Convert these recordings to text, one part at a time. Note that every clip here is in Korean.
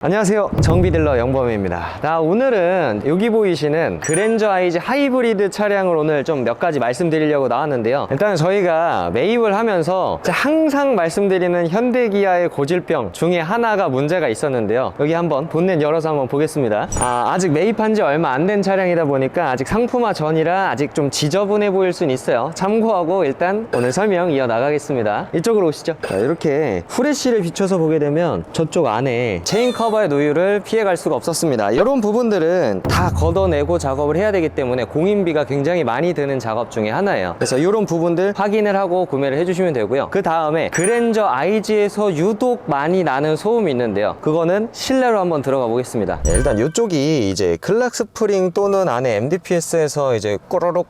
안녕하세요, 정비딜러 영범입니다. 오늘은 여기 보이시는 그랜저 IG 하이브리드 차량을 오늘 좀 몇 가지 말씀드리려고 나왔는데요. 일단 저희가 매입을 하면서 항상 말씀드리는 현대기아의 고질병 중에 하나가 문제가 있었는데요. 여기 한번 본넷 열어서 한번 보겠습니다. 아직 매입한 지 얼마 안 된 차량이다 보니까 아직 상품화 전이라 아직 좀 지저분해 보일 수는 있어요. 참고하고 일단 오늘 설명 이어나가겠습니다. 이쪽으로 오시죠. 이렇게 후레쉬를 비춰서 보게 되면 저쪽 안에 체인 커버의 노유를 피해갈 수가 없었습니다. 이런 부분들은 다 걷어내고 작업을 해야 되기 때문에 공인비가 굉장히 많이 드는 작업 중에 하나예요. 그래서 이런 부분들 확인을 하고 구매를 해주시면 되고요. 그 다음에 그랜저 IG에서 유독 많이 나는 소음이 있는데요. 그거는 실내로 한번 들어가 보겠습니다. 일단 이쪽이 이제 클락 스프링 또는 안에 MDPS에서 이제 꼬르륵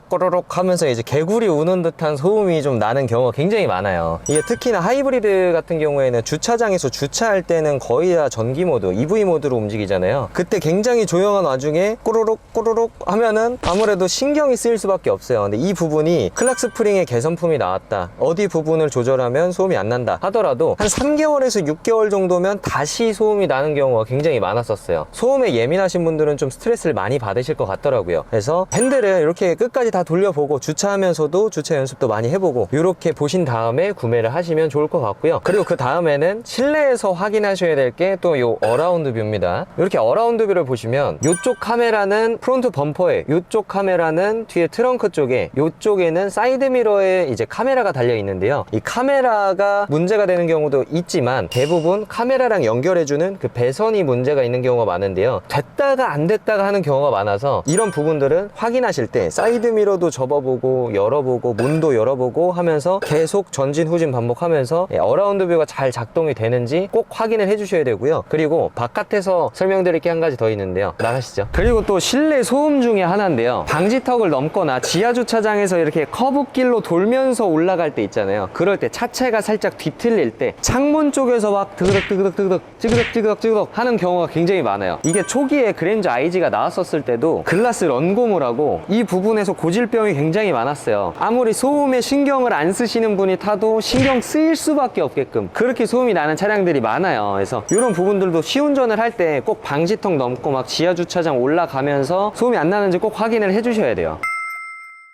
하면서 이제 개구리 우는 듯한 소음이 좀 나는 경우가 굉장히 많아요. 이게 특히나 하이브리드 같은 경우에는 주차장에서 주차할 때는 거의 다 전기 모드, EV 모드로 움직이잖아요. 그때 굉장히 조용한 와중에 꼬르륵 하면은 아무래도 신경이 쓰일 수밖에 없어요. 근데 이 부분이 클락 스프링의 개선품이 나왔다, 어디 부분을 조절하면 소음이 안 난다 하더라도 한 3개월에서 6개월 정도면 다시 소음이 나는 경우가 굉장히 많았었어요. 소음에 예민하신 분들은 좀 스트레스를 많이 받으실 것 같더라고요. 그래서 핸들을 이렇게 끝까지 다 돌려보고 주차하면서도 주차 연습도 많이 해보고 이렇게 보신 다음에 구매를 하시면 좋을 것 같고요. 그리고 그 다음에는 실내에서 확인하셔야 될 게 또 요 어라운드 뷰입니다. 이렇게 어라운드 뷰를 보시면 이쪽 카메라는 프론트 범퍼에, 이쪽 카메라는 뒤에 트렁크 쪽에, 이쪽에는 사이드 미러에 이제 카메라가 달려 있는데요. 이 카메라가 문제가 되는 경우도 있지만 대부분 카메라랑 연결해주는 그 배선이 문제가 있는 경우가 많은데요. 됐다가 안 됐다가 하는 경우가 많아서 이런 부분들은 확인하실 때 사이드 미러도 접어보고 열어보고 문도 열어보고 하면서 계속 전진 후진 반복하면서 어라운드 뷰가 잘 작동이 되는지 꼭 확인을 해주셔야 되고요. 그리고 바깥에서 설명드릴 게 한 가지 더 있는데요. 나가시죠. 그리고 또 실내 소음 중에 하나인데요. 방지턱을 넘거나 지하 주차장에서 이렇게 커브길로 돌면서 올라갈 때 있잖아요. 그럴 때 차체가 살짝 뒤틀릴 때 창문 쪽에서 막 드그덕 찌그덕 하는 경우가 굉장히 많아요. 이게 초기에 그랜저 IG가 나왔었을 때도 글라스 런고무라고 이 부분에서 고질병이 굉장히 많았어요. 아무리 소음에 신경을 안 쓰시는 분이 타도 신경 쓰일 수밖에 없게끔 그렇게 소음이 나는 차량들이 많아요. 그래서 이런 부분들도 시운전을 할 때 꼭 방지턱 넘고 막 지하 주차장 올라가면서 소음이 안 나는지 꼭 확인을 해주셔야 돼요.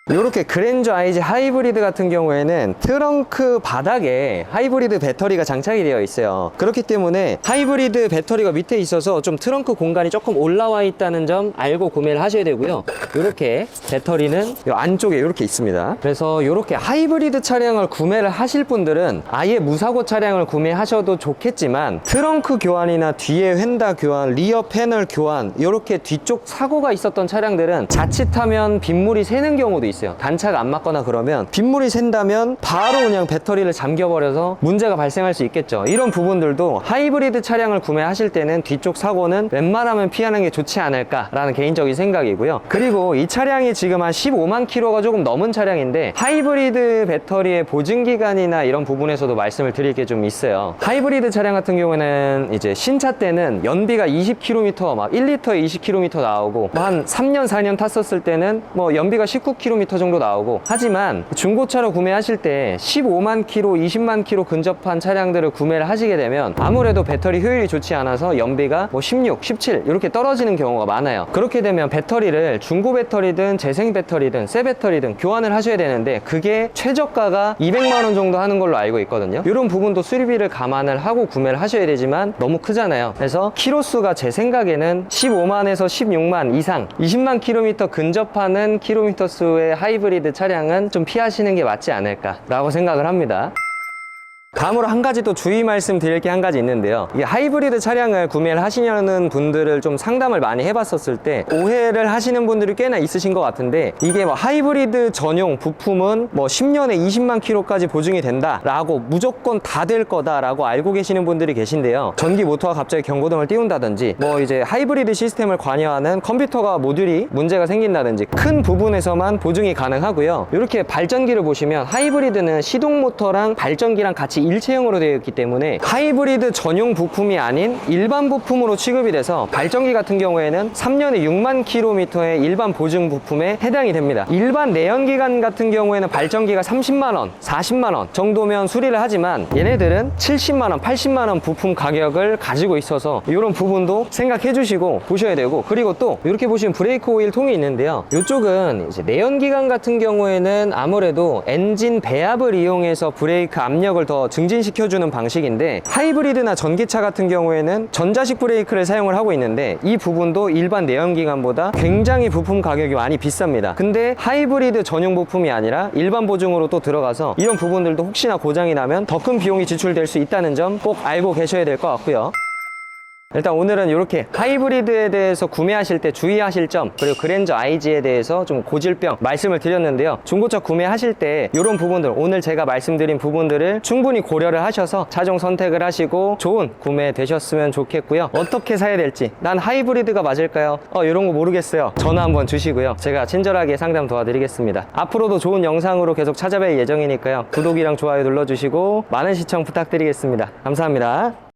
이렇게 그랜저 IG 하이브리드 같은 경우에는 트렁크 바닥에 하이브리드 배터리가 장착이 되어 있어요. 그렇기 때문에 하이브리드 배터리가 밑에 있어서 좀 트렁크 공간이 조금 올라와 있다는 점 알고 구매를 하셔야 되고요. 이렇게 배터리는 이 안쪽에 이렇게 있습니다. 그래서 이렇게 하이브리드 차량을 구매를 하실 분들은 아예 무사고 차량을 구매하셔도 좋겠지만 트렁크 교환이나 뒤에 휀다 교환, 리어 패널 교환, 이렇게 뒤쪽 사고가 있었던 차량들은 자칫하면 빗물이 새는 경우도 있어요. 단차가 안 맞거나 그러면 빗물이 샌다면 바로 그냥 배터리를 잠겨버려서 문제가 발생할 수 있겠죠. 이런 부분들도 하이브리드 차량을 구매하실 때는 뒤쪽 사고는 웬만하면 피하는 게 좋지 않을까라는 개인적인 생각이고요. 그리고 이 차량이 지금 한 15만 킬로가 조금 넘은 차량인데 하이브리드 배터리의 보증기간이나 이런 부분에서도 말씀을 드릴 게 좀 있어요. 하이브리드 차량 같은 경우에는 이제 신차 때는 연비가 20km, 막 1리터에 20km 나오고 한 3년 4년 탔었을 때는 뭐 연비가 19km 정도 나오고, 하지만 중고차로 구매하실 때 15만 킬로, 20만 킬로 근접한 차량들을 구매를 하시게 되면 아무래도 배터리 효율이 좋지 않아서 연비가 뭐 16, 17 이렇게 떨어지는 경우가 많아요. 그렇게 되면 배터리를 중고 배터리든 재생 배터리든 새 배터리든 교환을 하셔야 되는데 그게 최저가가 200만 원 정도 하는 걸로 알고 있거든요. 이런 부분도 수리비를 감안을 하고 구매를 하셔야 되지만 너무 크잖아요. 그래서 키로수가 제 생각에는 15만에서 16만 이상, 20만 킬로미터 근접하는 킬로미터 수의 하이브리드 차량은 좀 피하시는 게 맞지 않을까라고 생각을 합니다. 다음으로 한 가지 또 주의 말씀 드릴 게 한 가지 있는데요. 이 하이브리드 차량을 구매를 하시려는 분들을 좀 상담을 많이 해봤었을 때 오해를 하시는 분들이 꽤나 있으신 것 같은데, 이게 뭐 하이브리드 전용 부품은 뭐 10년에 20만 킬로까지 보증이 된다 라고 무조건 다 될 거다 라고 알고 계시는 분들이 계신데요. 전기 모터가 갑자기 경고등을 띄운다든지 뭐 이제 하이브리드 시스템을 관여하는 컴퓨터가 모듈이 문제가 생긴다든지 큰 부분에서만 보증이 가능하고요. 이렇게 발전기를 보시면 하이브리드는 시동 모터랑 발전기랑 같이 일체형으로 되어 있기 때문에 하이브리드 전용 부품이 아닌 일반 부품으로 취급이 돼서 발전기 같은 경우에는 3년에 6만 킬로미터의 일반 보증 부품에 해당이 됩니다. 일반 내연기관 같은 경우에는 발전기가 30만원, 40만원 정도면 수리를 하지만 얘네들은 70만원, 80만원 부품 가격을 가지고 있어서 이런 부분도 생각해 주시고 보셔야 되고, 그리고 또 이렇게 보시면 브레이크 오일 통이 있는데요. 이쪽은 이제 내연기관 같은 경우에는 아무래도 엔진 배압을 이용해서 브레이크 압력을 더 증진시켜주는 방식인데, 하이브리드나 전기차 같은 경우에는 전자식 브레이크를 사용을 하고 있는데 이 부분도 일반 내연기관보다 굉장히 부품 가격이 많이 비쌉니다. 근데 하이브리드 전용 부품이 아니라 일반 보증으로 또 들어가서 이런 부분들도 혹시나 고장이 나면 더 큰 비용이 지출될 수 있다는 점 꼭 알고 계셔야 될 것 같고요. 일단 오늘은 이렇게 하이브리드에 대해서 구매하실 때 주의하실 점, 그리고 그랜저 IG에 대해서 좀 고질병 말씀을 드렸는데요. 중고차 구매하실 때 이런 부분들, 오늘 제가 말씀드린 부분들을 충분히 고려를 하셔서 차종 선택을 하시고 좋은 구매 되셨으면 좋겠고요. 어떻게 사야 될지, 난 하이브리드가 맞을까요? 이런 거 모르겠어요. 전화 한번 주시고요. 제가 친절하게 상담 도와드리겠습니다. 앞으로도 좋은 영상으로 계속 찾아뵐 예정이니까요. 구독이랑 좋아요 눌러주시고 많은 시청 부탁드리겠습니다. 감사합니다.